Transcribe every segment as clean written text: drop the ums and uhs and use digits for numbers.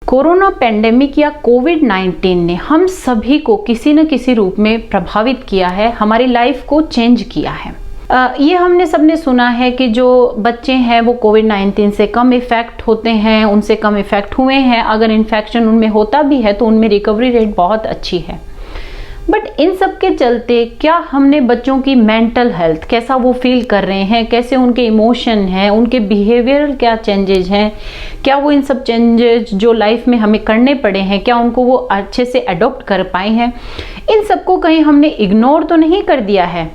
Corona pandemic या कोविड-19 ने हम सभी को किसी न किसी रूप में प्रभावित किया है, हमारी लाइफ को चेंज किया है। ये हमने सबने सुना है कि जो बच्चे हैं वो कोविड-19 से कम इफ़ेक्ट होते हैं, उनसे कम इफ़ेक्ट हुए हैं। अगर इन्फेक्शन उनमें होता भी है तो उनमें रिकवरी रेट बहुत अच्छी है। बट इन सब के चलते क्या हमने बच्चों की मेंटल हेल्थ, कैसा वो फील कर रहे हैं, कैसे उनके इमोशन हैं, उनके बिहेवियरल क्या चेंजेज हैं, क्या वो इन सब चेंजेस जो लाइफ में हमें करने पड़े हैं, क्या उनको वो अच्छे से अडॉप्ट कर पाए हैं, इन सबको कहीं हमने इग्नोर तो नहीं कर दिया है।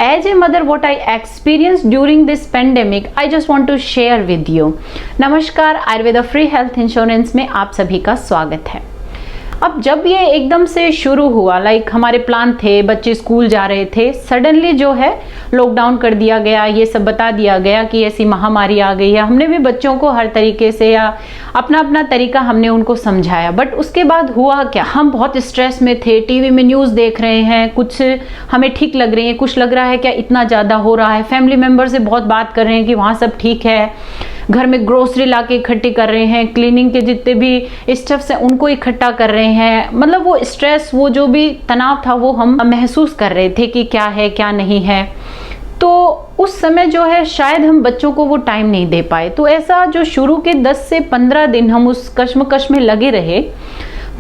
As a mother, what I experienced during this pandemic, I just want to share with you. नमस्कार, आयुर्वेदा फ्री हेल्थ इंश्योरेंस में आप सभी का स्वागत है। अब जब ये एकदम से शुरू हुआ, हमारे प्लान थे, बच्चे स्कूल जा रहे थे, सडनली जो है लॉकडाउन कर दिया गया, ये सब बता दिया गया कि ऐसी महामारी आ गई है। हमने भी बच्चों को हर तरीके से या अपना अपना तरीका हमने उनको समझाया। बट उसके बाद हुआ क्या, हम बहुत स्ट्रेस में थे, टीवी में न्यूज़ देख रहे हैं, कुछ हमें ठीक लग रही है, कुछ लग रहा है क्या इतना ज़्यादा हो रहा है। फैमिली मेम्बर से बहुत बात कर रहे हैं कि वहाँ सब ठीक है, घर में ग्रोसरी ला के इकट्ठी कर रहे हैं, क्लीनिंग के जितने भी स्टेप्स हैं उनको इकट्ठा कर रहे हैं। मतलब वो स्ट्रेस, वो जो भी तनाव था वो हम महसूस कर रहे थे कि क्या है क्या नहीं है। तो उस समय जो है शायद हम बच्चों को वो टाइम नहीं दे पाए। तो ऐसा जो शुरू के 10 से 15 दिन हम उस कश्मकश में लगे रहे,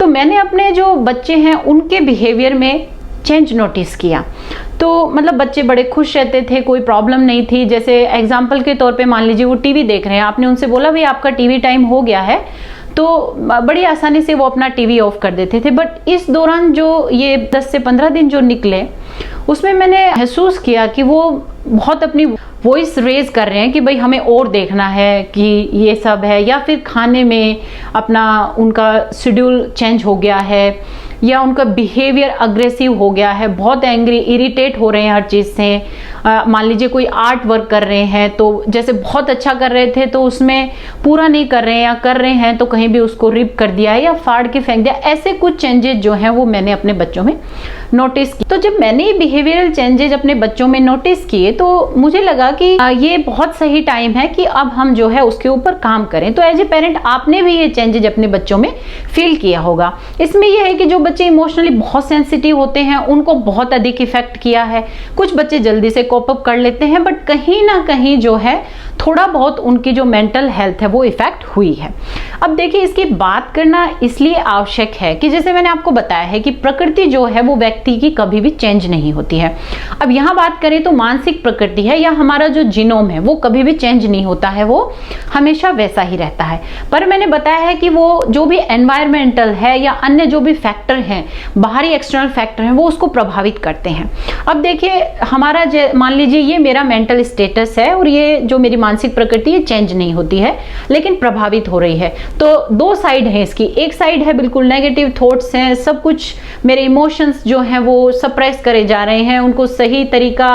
तो मैंने अपने जो बच्चे हैं उनके बिहेवियर में चेंज नोटिस किया। तो मतलब बच्चे बड़े खुश रहते थे, कोई प्रॉब्लम नहीं थी। जैसे एग्जाम्पल के तौर पे मान लीजिए वो टीवी देख रहे हैं, आपने उनसे बोला भाई आपका टीवी टाइम हो गया है, तो बड़ी आसानी से वो अपना टीवी ऑफ कर देते थे। बट इस दौरान जो ये 10 से 15 दिन जो निकले, उसमें मैंने महसूस किया कि वो बहुत अपनी वॉइस रेज कर रहे हैं कि भाई हमें और देखना है कि ये सब है, या फिर खाने में अपना उनका शेड्यूल चेंज हो गया है, या उनका बिहेवियर अग्रेसिव हो गया है, बहुत एंग्री, इरिटेट हो रहे हैं हर चीज़ से। मान लीजिए कोई आर्ट वर्क कर रहे हैं तो जैसे बहुत अच्छा कर रहे थे तो उसमें पूरा नहीं कर रहे हैं, या कर रहे हैं तो कहीं भी उसको रिप कर दिया है या फाड़ के फेंक दिया। ऐसे कुछ चेंजेस जो हैं वो मैंने अपने बच्चों में नोटिस किए। तो जब मैंने ये बिहेवियरल चेंजेस अपने बच्चों में नोटिस किए तो मुझे लगा कि ये बहुत सही टाइम है कि अब हम जो है उसके ऊपर काम करें। तो एज ए पेरेंट आपने भी ये चेंजेस अपने बच्चों में फील किया होगा। इसमें यह है कि जो बच्चे इमोशनली बहुत सेंसिटिव होते हैं उनको बहुत अधिक इफेक्ट किया है। कुछ बच्चे जल्दी से कोप अप कर लेते हैं, बट कहीं ना कहीं जो है थोड़ा बहुत उनकी जो मेंटल हेल्थ है वो इफेक्ट हुई है। अब देखिए, इसकी बात करना इसलिए आवश्यक है कि जैसे मैंने आपको बताया है कि प्रकृति जो है वो व्यक्ति की कभी भी चेंज नहीं होती है। अब यहाँ बात करें तो मानसिक प्रकृति है या हमारा जो जीनोम है वो कभी भी चेंज नहीं होता है, वो हमेशा वैसा ही रहता है। पर मैंने बताया है कि वो जो भी एनवायरमेंटल है या अन्य जो भी फैक्टर हैं, बाहरी एक्सटर्नल फैक्टर हैं, वो उसको प्रभावित करते हैं। अब देखिए, हमारा मान लीजिए ये मेरा मेंटल स्टेटस है और ये जो मेरी मानसिक प्रकृति है चेंज नहीं होती है लेकिन प्रभावित हो रही है। तो दो साइड है इसकी। एक साइड है बिल्कुल नेगेटिव थॉट्स हैं, सब कुछ मेरे इमोशंस जो हैं वो सप्रेस करे जा रहे हैं, उनको सही तरीका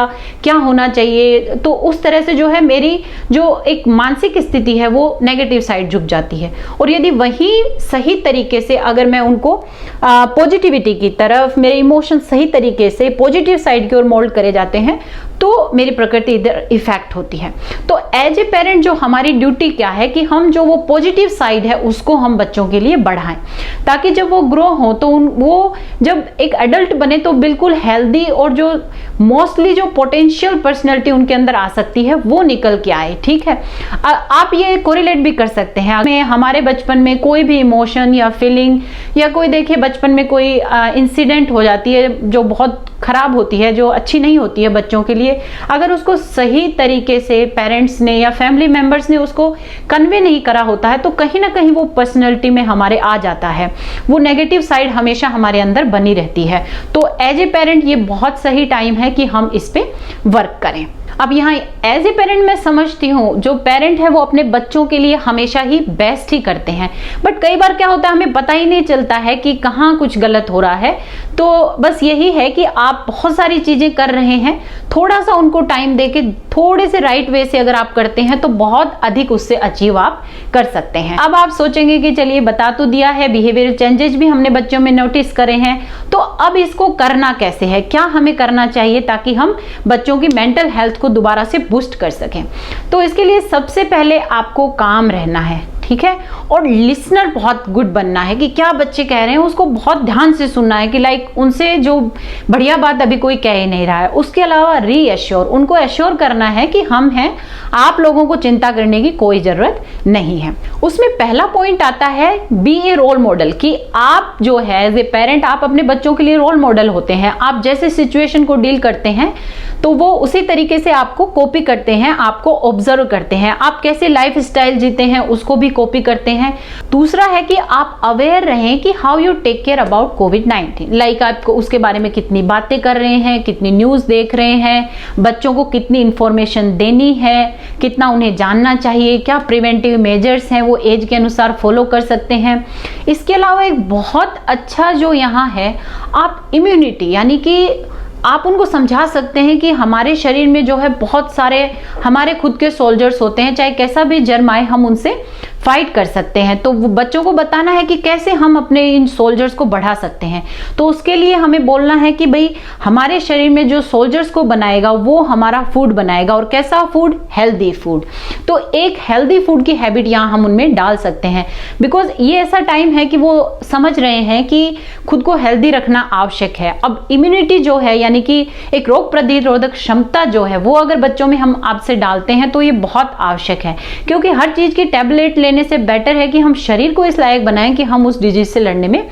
क्या होना चाहिए, तो उस तरह से जो है मेरी जो एक मानसिक स्थिति है वो नेगेटिव साइड झुक जाती है। और यदि वही सही तरीके से अगर मैं उनको पॉजिटिविटी की तरफ, मेरे इमोशन सही तरीके से पॉजिटिव साइड की ओर मोल्ड करे जाते हैं तो मेरी प्रकृति इधर इफेक्ट होती है। तो एज ए पेरेंट जो हमारी ड्यूटी क्या है कि हम जो वो पॉजिटिव साइड है उसको हम बच्चों के लिए बढ़ाएं, ताकि जब वो ग्रो हो तो वो जब एक एडल्ट बने तो बिल्कुल हेल्दी और जो मोस्टली जो पोटेंशियल पर्सनैलिटी उनके अंदर आ सकती है वो निकल के आए। ठीक है, आप ये कोरिलेट भी कर सकते हैं। हमारे बचपन में कोई भी इमोशन या फीलिंग, या कोई देखिए बचपन में कोई इंसिडेंट हो जाती है जो बहुत खराब होती है, जो अच्छी नहीं होती है बच्चों के लिए, अगर उसको सही तरीके से पेरेंट्स ने या फैमिली मेंबर्स ने उसको कन्वे नहीं करा होता है तो कहीं ना कहीं वो पर्सनैलिटी में हमारे आ जाता है, वो नेगेटिव साइड हमेशा हमारे अंदर बनी रहती है। तो एज ए पेरेंट ये बहुत सही टाइम है कि हम इस पे वर्क करें। अब यहाँ एज ए पेरेंट मैं समझती हूँ जो पेरेंट है वो अपने बच्चों के लिए हमेशा ही बेस्ट ही करते हैं, बट कई बार क्या होता है हमें पता ही नहीं चलता है कि कहाँ कुछ गलत हो रहा है। तो बस यही है कि आप बहुत सारी चीजें कर रहे हैं, थोड़ा सा उनको टाइम देके थोड़े से राइट वे से अगर आप करते हैं तो बहुत अधिक उससे अचीव आप कर सकते हैं। अब आप सोचेंगे कि चलिए बता तो दिया है, बिहेवियर चेंजेस भी हमने बच्चों में नोटिस करे हैं, तो अब इसको करना कैसे है, क्या हमें करना चाहिए ताकि हम बच्चों की मेंटल हेल्थ को दोबारा से बूस्ट कर सकें। तो इसके लिए सबसे पहले आपको काम रहना है। ठीक है। और लिसनर बहुत गुड बनना है कि क्या बच्चे कह रहे हैं उसको बहुत ध्यान से सुनना है कि लाइक उनसे जो बढ़िया बात अभी कोई कह ही नहीं रहा है। उसके अलावा रीएश्योर, उनको एश्योर करना है कि हम हैं, आप लोगों को चिंता करने की कोई जरूरत नहीं है। उसमें पहला पॉइंट आता है बी ए रोल मॉडल, कि आप जो है एज ए पेरेंट आप अपने बच्चों के लिए रोल मॉडल होते हैं। आप जैसे सिचुएशन को डील करते हैं तो वो उसी तरीके से आपको कॉपी करते हैं, आपको ऑब्जर्व करते हैं। आप कैसे लाइफ स्टाइल जीते हैं उसको भी कॉपी करते हैं। दूसरा है कि आप अवेयर रहें कि how you take care about कोविड-19, लाइक आपको उसके बारे में कितनी बातें कर रहे हैं, कितनी न्यूज देख रहे हैं, बच्चों को कितनी इंफॉर्मेशन देनी है, कितना उन्हें जानना चाहिए, क्या प्रिवेंटिव मेजर्स हैं वो एज के अनुसार फॉलो कर सकते हैं। इसके अलावा एक बहुत अच्छा जो यहाँ है, आप इम्यूनिटी, यानी कि आप उनको समझा सकते हैं कि हमारे शरीर में जो है बहुत सारे हमारे खुद के सोल्जर्स होते हैं, चाहे कैसा भी जर्म आए हम उनसे फाइट कर सकते हैं। तो वो बच्चों को बताना है कि कैसे हम अपने इन सोल्जर्स को बढ़ा सकते हैं। तो उसके लिए हमें बोलना है कि भाई हमारे शरीर में जो सोल्जर्स को बनाएगा वो हमारा फूड बनाएगा, और कैसा फूड, हेल्दी फूड। तो एक हेल्दी फूड की हैबिट यहाँ हम उनमें डाल सकते हैं, बिकॉज ये ऐसा टाइम है कि वो समझ रहे हैं कि खुद को हेल्दी रखना आवश्यक है। अब इम्यूनिटी जो है, यानी कि एक रोग प्रतिरोधक क्षमता जो है, वो अगर बच्चों में हम आपसे डालते हैं तो ये बहुत आवश्यक है, क्योंकि हर चीज की टैबलेट लेने से बेटर है कि हम शरीर को इस लायक बनाएं कि हम उस डिजीज से लड़ने में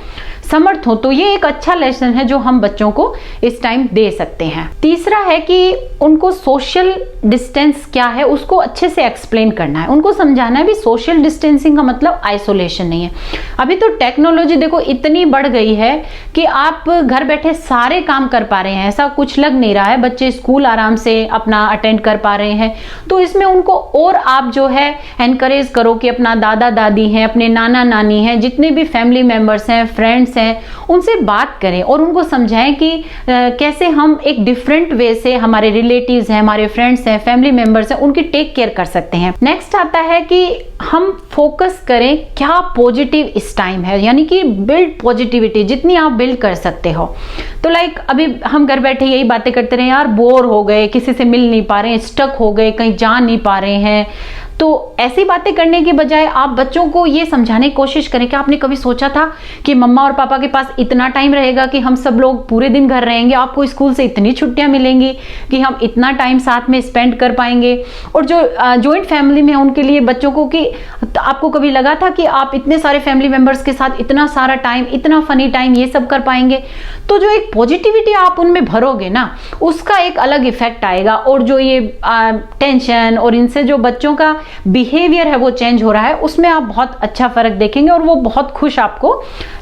समर्थ हो। तो ये एक अच्छा लेसन है जो हम बच्चों को इस टाइम दे सकते हैं। तीसरा है कि उनको सोशल डिस्टेंस क्या है उसको अच्छे से एक्सप्लेन करना है, उनको समझाना है भी सोशल डिस्टेंसिंग का मतलब आइसोलेशन नहीं है। अभी तो टेक्नोलॉजी देखो इतनी बढ़ गई है कि आप घर बैठे सारे काम कर पा रहे हैं, ऐसा कुछ लग नहीं रहा है। बच्चे स्कूल आराम से अपना अटेंड कर पा रहे हैं, तो इसमें उनको और आप जो है एनकरेज करो कि अपना दादा दादी हैं, अपने नाना नानी हैं, जितने भी फैमिली मेंबर्स हैं, फ्रेंड्स हैं, उनसे बात करें और उनको समझाएं कि कैसे हम एक डिफरेंट वे से हमारे रिलेटिव्स हैं, हमारे फ्रेंड्स हैं, फैमिली मेंबर्स हैं, उनकी टेक केयर कर सकते हैं। नेक्स्ट आता है कि हम फोकस करें क्या पॉजिटिव इस टाइम है, यानी कि बिल्ड पॉजिटिविटी जितनी आप बिल्ड कर सकते हो। तो लाइक अभी हम घर बैठे यही बातें करते रहे, यार बोर हो गए, किसी से मिल नहीं पा रहे हैं, स्टक हो गए, कहीं जा नहीं पा रहे हैं, तो ऐसी बातें करने के बजाय आप बच्चों को ये समझाने की कोशिश करें कि आपने कभी सोचा था कि मम्मा और पापा के पास इतना टाइम रहेगा कि हम सब लोग पूरे दिन घर रहेंगे, आपको स्कूल से इतनी छुट्टियां मिलेंगी कि हम इतना टाइम साथ में स्पेंड कर पाएंगे। और जो जॉइंट फैमिली में उनके लिए बच्चों को कि आपको कभी लगा था कि आप इतने सारे फैमिली मेंबर्स के साथ इतना सारा टाइम, इतना फनी टाइम ये सब कर पाएंगे। तो जो एक पॉजिटिविटी आप उनमें भरोगे ना, उसका एक अलग इफेक्ट आएगा। और जो ये टेंशन और इनसे जो बच्चों का बिहेवियर है वो चेंज हो रहा है, उसमें आप बहुत अच्छा फर्क देखेंगे और वो बहुत खुश आपको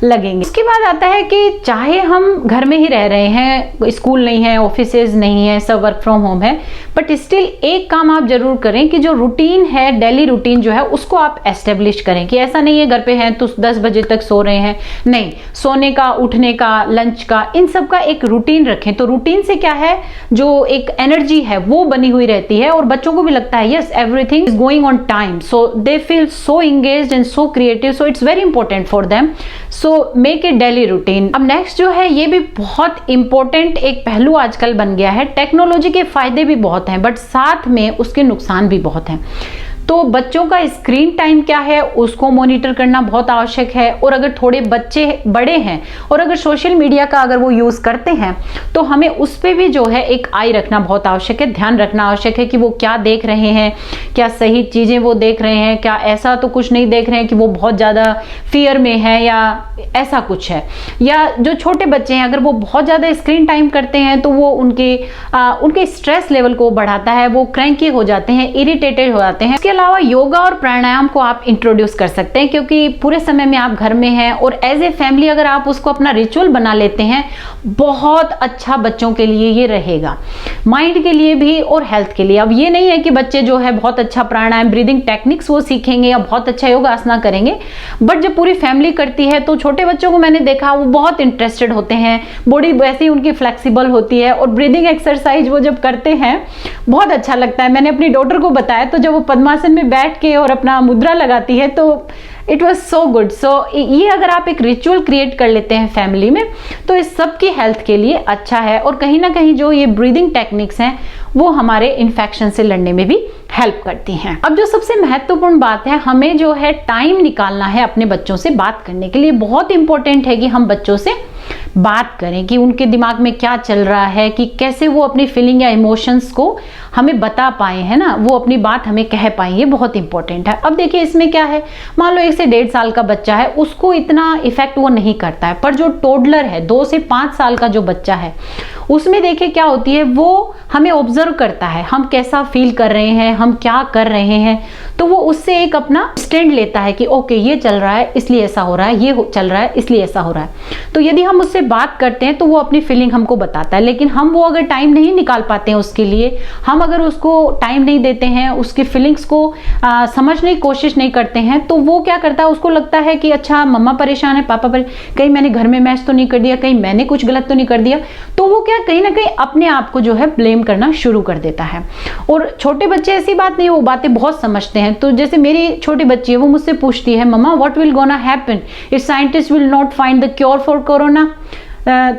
लगेंगे। उसके बाद आता है कि चाहे हम घर में ही रह रहे हैं, स्कूल नहीं है, ऑफिसेज नहीं है, सब वर्क फ्रॉम होम है, बट स्टिल एक काम आप जरूर करें कि जो रूटीन है, डेली रूटीन जो है उसको आप एस्टेब्लिश करें। कि ऐसा नहीं है घर पे हैं तो 10 बजे तक सो रहे हैं, नहीं, सोने का, उठने का, लंच का, इन सब का एक रूटीन रखें। तो रूटीन से क्या है, जो एक एनर्जी है वो बनी हुई रहती है और बच्चों को भी लगता है yes everything is going on time, so they feel so engaged and so creative, so it's very important for them, so make a daily routine। अब नेक्स्ट जो है, ये भी बहुत इंपॉर्टेंट एक पहलू आजकल बन गया है। टेक्नोलॉजी के फायदे भी बहुत हैं बट साथ में उसके नुकसान भी बहुत हैं। तो बच्चों का स्क्रीन टाइम क्या है उसको मॉनिटर करना बहुत आवश्यक है। और अगर थोड़े बच्चे बड़े हैं और अगर सोशल मीडिया का अगर वो यूज करते हैं तो हमें उस पर भी जो है एक आई रखना बहुत आवश्यक है, ध्यान रखना आवश्यक है कि वो क्या देख रहे हैं, क्या सही चीजें वो देख रहे हैं, क्या ऐसा तो कुछ नहीं देख रहे हैं कि वो बहुत ज्यादा फियर में है या ऐसा कुछ है। या जो छोटे बच्चे हैं अगर वो बहुत ज्यादा स्क्रीन टाइम करते हैं तो वो उनके स्ट्रेस लेवल को बढ़ाता है, वो क्रैंकी हो जाते हैं, इरिटेटेड हो जाते हैं। इसके अलावा योगा और प्राणायाम को आप इंट्रोड्यूस कर सकते हैं, क्योंकि पूरे समय में आप घर में हैं और एज ए फैमिली अगर आप उसको अपना रिचुअल बना लेते हैं, बहुत अच्छा बच्चों के लिए ये रहेगा, माइंड के लिए भी और हेल्थ के लिए। अब ये नहीं है कि बच्चे जो है बहुत अच्छा प्राणायाम, ब्रीदिंग टेक्निक्स वो सीखेंगे या बहुत अच्छा योगा आसना करेंगे, बट जब पूरी फैमिली करती है तो छोटे बच्चों को मैंने देखा वो बहुत इंटरेस्टेड होते हैं, बॉडी वैसे ही उनकी फ्लेक्सिबल होती है और ब्रीदिंग एक्सरसाइज वो जब करते हैं बहुत अच्छा लगता है। मैंने अपनी डॉटर को बताया तो जब वो पद्मासन में बैठ के और अपना मुद्रा लगाती है तो इट वॉज सो गुड। सो ये अगर आप एक रिचुअल क्रिएट कर लेते हैं फैमिली में तो इस सबकी हेल्थ के लिए अच्छा है। और कहीं ना कहीं जो ये ब्रीदिंग टेक्निक्स हैं वो हमारे इन्फेक्शन से लड़ने में भी हेल्प करती हैं। अब जो सबसे महत्वपूर्ण बात है, हमें जो है टाइम निकालना है अपने बच्चों से बात करने के लिए। बहुत इंपॉर्टेंट है कि हम बच्चों से बात करें कि उनके दिमाग में क्या चल रहा है, कि कैसे वो अपनी फीलिंग या इमोशंस को हमें बता पाए, है ना, वो अपनी बात हमें कह पाए। ये बहुत इंपॉर्टेंट है। अब देखिए इसमें क्या है, मान लो 1 से 1.5 साल का बच्चा है, उसको इतना इफेक्ट वो नहीं करता है, पर जो टोडलर है 2 से 5 साल का जो बच्चा है उसमें देखिए क्या होती है, वो हमें ऑब्जर्व करता है, हम कैसा फील कर रहे हैं, हम क्या कर रहे हैं, तो वो उससे एक अपना स्टैंड लेता है कि ओके ये चल रहा है इसलिए ऐसा हो रहा है, ये चल रहा है इसलिए ऐसा हो रहा है। तो यदि हम उससे बात करते हैं तो वो अपनी फीलिंग हमको बताता है, लेकिन हम वो अगर टाइम नहीं निकाल पाते हैं उसके लिए, हम अगर उसको टाइम नहीं देते हैं, उसकी फीलिंग्स को समझने की कोशिश नहीं करते हैं, तो वो क्या करता है, उसको लगता है कि अच्छा मम्मा परेशान है, पापा कहीं मैंने घर में मैच तो नहीं कर दिया, कहीं मैंने कुछ गलत तो नहीं कर दिया, तो वो क्या कहीं ना कहीं अपने आप को जो है ब्लेम करना शुरू कर देता है। और छोटे बच्चे ऐसी बात नहीं, वो बातें बहुत समझते हैं। तो जैसे मेरी छोटी बच्ची है, वो मुझसे पूछती है mama what will gonna happen if scientist will not find the cure for corona,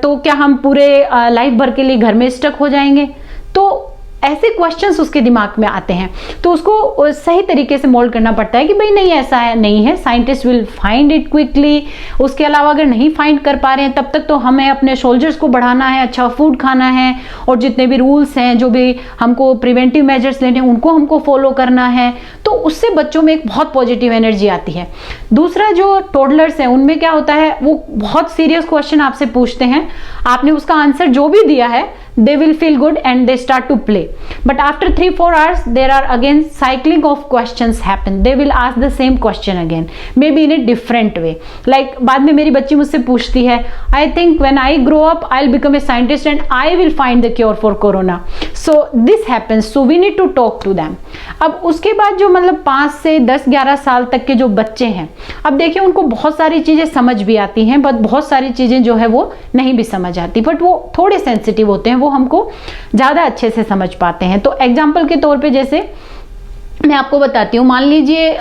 तो क्या हम पूरे लाइफ भर के लिए घर में स्टक हो जाएंगे। तो ऐसे क्वेश्चंस उसके दिमाग में आते हैं, तो उसको सही तरीके से मोल्ड करना पड़ता है कि भाई नहीं ऐसा है, नहीं है, scientist will find it quickly. उसके अलावा अगर नहीं फाइंड कर पा रहे हैं तब तक तो हमें अपने सोल्जर्स को बढ़ाना है, अच्छा फूड खाना है, और जितने भी रूल्स हैं, जो भी हमको प्रिवेंटिव मेजर्स लेने हैं उनको हमको फॉलो करना है। तो उससे बच्चों में एक बहुत पॉजिटिव एनर्जी आती है। दूसरा जो टोडलर्स हैं उनमें क्या होता है, वो बहुत सीरियस क्वेश्चन आपसे पूछते हैं, आपने उसका आंसर जो भी दिया है they will feel good and they start to play, but after 3-4 hours there are again cycling of questions happen, they will ask the same question again, maybe in a different way. Like बाद में मेरी बच्ची मुझसे पूछती है I think when I grow up I'll become a scientist and I will find the cure for corona, so this happens, so we need to talk to them. अब उसके बाद जो मतलब 5 से 10-11 साल तक के जो बच्चे हैं, अब देखिए उनको बहुत सारी चीजें समझ भी आती हैं, बट बहुत सारी चीजें जो है वो नहीं भी समझ आती, बट वो थोड़े सेंसिटिव होते हैं, वो हमको ज़्यादा अच्छे से समझ पाते हैं। तो एग्जाम्पल के तौर पे जैसे मैं आपको बताती हूँ, मान लीजिए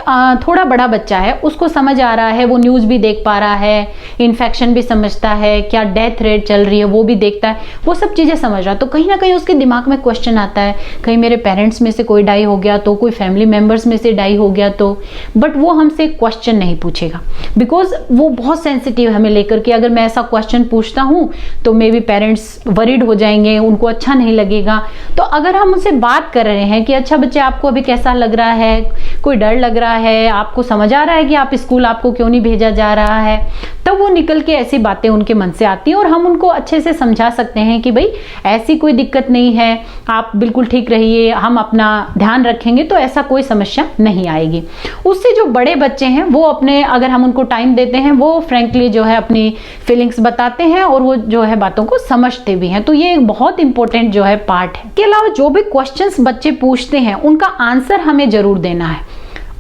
थोड़ा बड़ा बच्चा है, उसको समझ आ रहा है, वो न्यूज़ भी देख पा रहा है, इन्फेक्शन भी समझता है, क्या डेथ रेट चल रही है वो भी देखता है, वो सब चीज़ें समझ रहा है। तो कहीं ना कहीं उसके दिमाग में क्वेश्चन आता है, कहीं मेरे पेरेंट्स में से कोई डाई हो गया तो, कोई फैमिली मेम्बर्स में से डाई हो गया तो, बट वो हमसे क्वेश्चन नहीं पूछेगा, बिकॉज वो बहुत सेंसिटिव हमें लेकर के, अगर मैं ऐसा क्वेश्चन पूछता हूँ तो मे बी पेरेंट्स वरीड हो जाएंगे, उनको अच्छा नहीं लगेगा। तो अगर हम उनसे बात कर रहे हैं कि अच्छा बच्चे आपको अभी कैसा लग रहा है, कोई डर लग रहा है, आपको समझ आ रहा है कि आप स्कूल आपको क्यों नहीं भेजा जा रहा है, तब वो निकल के ऐसी बातें उनके मन से आती हैं और हम उनको अच्छे से समझा सकते हैं कि भाई ऐसी कोई दिक्कत नहीं है, आप बिल्कुल ठीक रहिए, हम अपना ध्यान रखेंगे तो ऐसा कोई समस्या नहीं आएगी। उससे जो बड़े बच्चे हैं वो अपने, अगर हम उनको टाइम देते हैं, वो फ्रेंकली जो है अपनी फीलिंग्स बताते हैं और वो जो है बातों को समझते भी हैं। तो ये एक बहुत इंपॉर्टेंट जो है पार्ट है। इसके अलावा जो भी क्वेश्चंस बच्चे पूछते हैं उनका आंसर हमें जरूर देना है,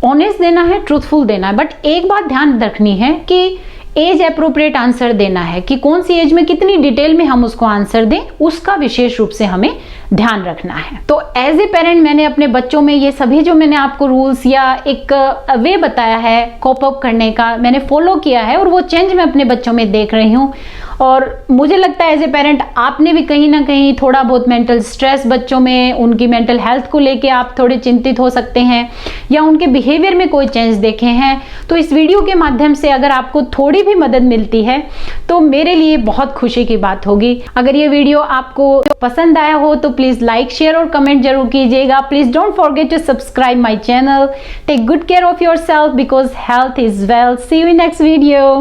ऑनेस्ट देना है, ट्रूथफुल देना है, बट एक बात ध्यान रखनी है कि एज अप्रोप्रिएट आंसर देना है, कि कौन सी एज में कितनी डिटेल में हम उसको आंसर दें, उसका विशेष रूप से हमें ध्यान रखना है। तो एज ए पेरेंट मैंने अपने बच्चों में ये सभी जो मैंने आपको रूल्स या एक वे बताया है कोप अप करने का, मैंने फॉलो किया है और वो चेंज मैं अपने बच्चों में देख रही हूँ। और मुझे लगता है एज ए पेरेंट आपने भी कहीं ना कहीं थोड़ा बहुत मेंटल स्ट्रेस बच्चों में, उनकी मेंटल हेल्थ को लेके आप थोड़े चिंतित हो सकते हैं या उनके बिहेवियर में कोई चेंज देखे हैं। तो इस वीडियो के माध्यम से अगर आपको थोड़ी भी मदद मिलती है तो मेरे लिए बहुत खुशी की बात होगी। अगर ये वीडियो आपको पसंद आया हो तो प्लीज लाइक, शेयर और कमेंट जरूर कीजिएगा। Please don't forget to subscribe my channel. Take good care of yourself because health is wealth. See you in next video.